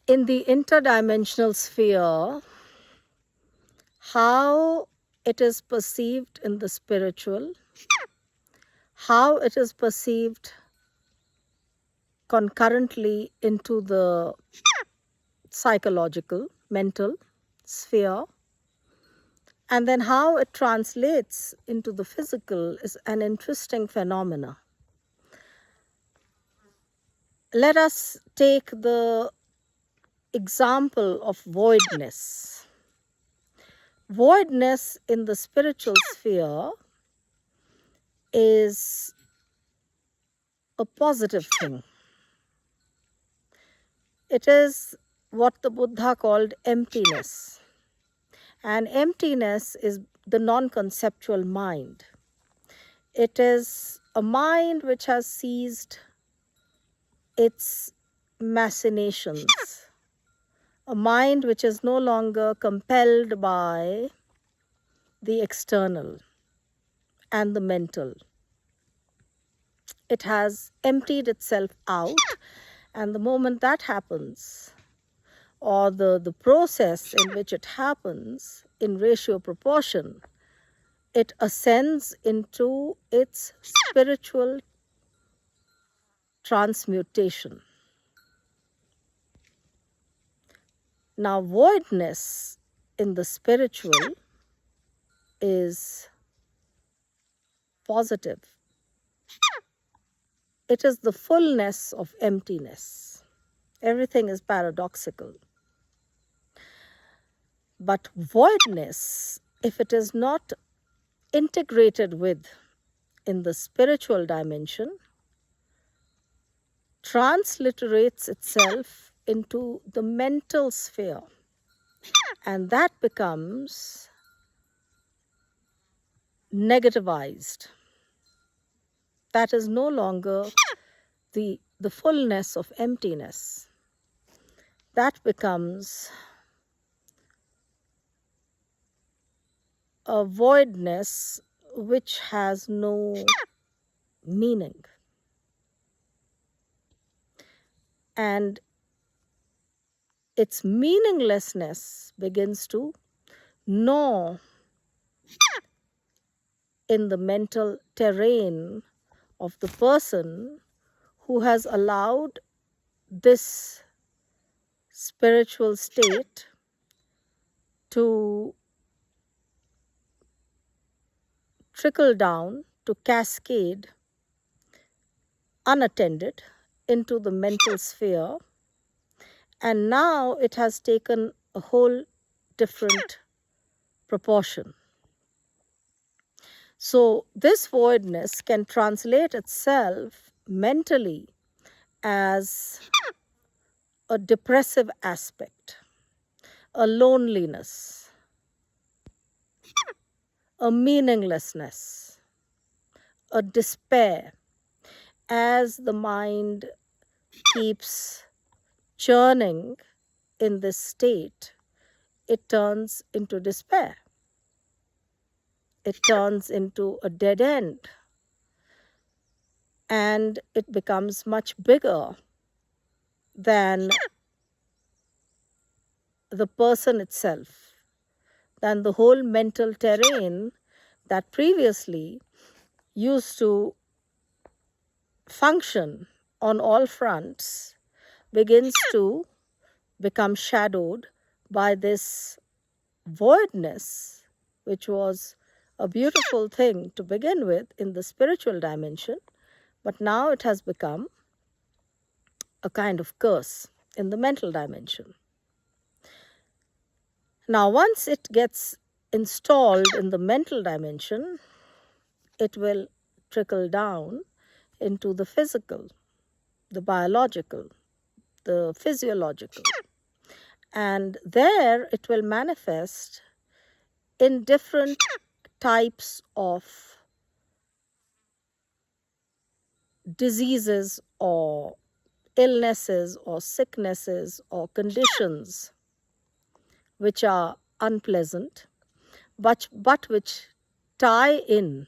In the interdimensional sphere, how it is perceived in the spiritual, how it is perceived concurrently into the psychological, mental sphere, and then how it translates into the physical is an interesting phenomena. Let us take the example of voidness. Voidness in the spiritual sphere is a positive thing. It is what the Buddha called emptiness. And emptiness is the non-conceptual mind. It is a mind which has ceased its machinations, a mind which is no longer compelled by the external and the mental. It has emptied itself out, and the moment that happens, or the process in which it happens in ratio proportion, it ascends into its spiritual transmutation. Now, voidness in the spiritual is positive. It is the fullness of emptiness. Everything is paradoxical. But voidness, if it is not integrated with in the spiritual dimension, transliterates itself into the mental sphere, and that becomes negativized. That is no longer the fullness of emptiness. That becomes a voidness which has no meaning. And its meaninglessness begins to gnaw in the mental terrain of the person who has allowed this spiritual state to trickle down, to cascade unattended into the mental sphere, and now it has taken a whole different proportion. So this voidness can translate itself mentally as a depressive aspect, a loneliness, a meaninglessness, a despair. As the mind keeps churning in this state, it turns into despair. It turns into a dead end, and it becomes much bigger than the person itself, than the whole mental terrain that previously used to function on all fronts begins to become shadowed by this voidness, which was a beautiful thing to begin with in the spiritual dimension, but now it has become a kind of curse in the mental dimension. Now, once it gets installed in the mental dimension, it will trickle down into the physical, the biological, the physiological. And there it will manifest in different types of diseases or illnesses or sicknesses or conditions which are unpleasant, but which tie in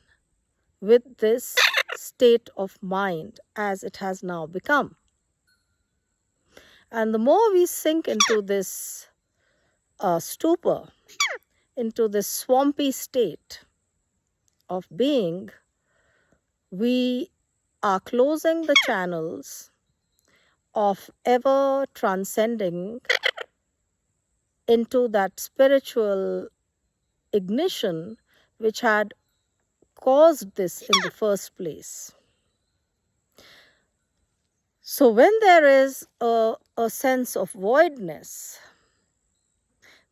with this state of mind as it has now become. And the more we sink into this stupor, into this swampy state of being, we are closing the channels of ever transcending into that spiritual ignition which had caused this in the first place. So when there is a sense of voidness,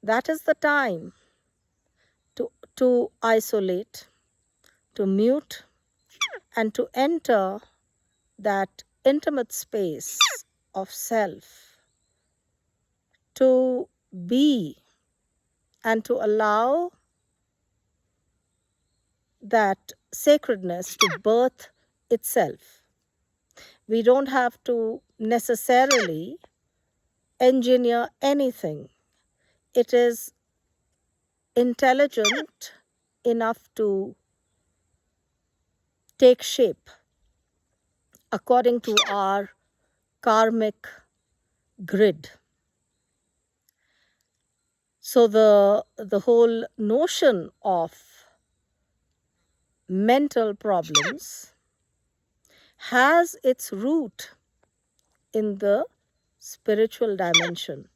that is the time to isolate, to mute, and to enter that intimate space of self, to be and to allow that sacredness to birth itself. We don't have to necessarily engineer anything. It is intelligent enough to take shape according to our karmic grid. So the whole notion of mental problems has its root in the spiritual dimension.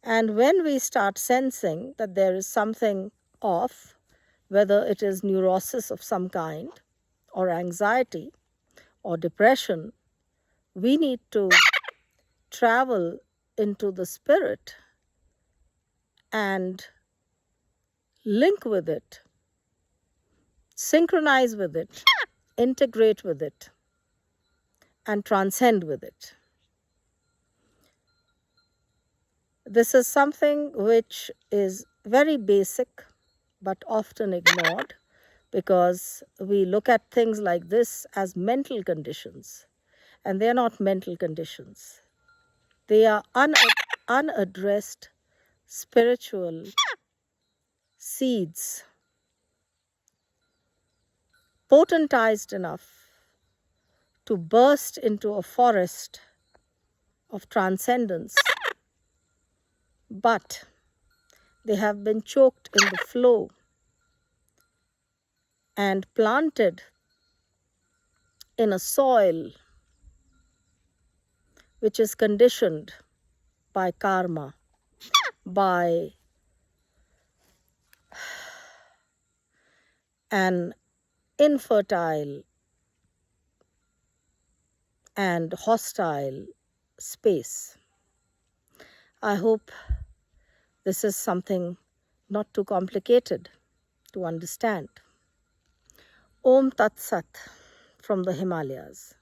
And when we start sensing that there is something off, whether it is neurosis of some kind, or anxiety, or depression, we need to travel into the spirit and link with it, synchronize with it, integrate with it, and transcend with it. This is something which is very basic but often ignored, because we look at things like this as mental conditions, and they are not mental conditions. They are unaddressed spiritual seeds, potentized enough to burst into a forest of transcendence, but they have been choked in the flow and planted in a soil which is conditioned by karma, by an infertile and hostile space. I hope this is something not too complicated to understand. Om Tat Sat from the Himalayas.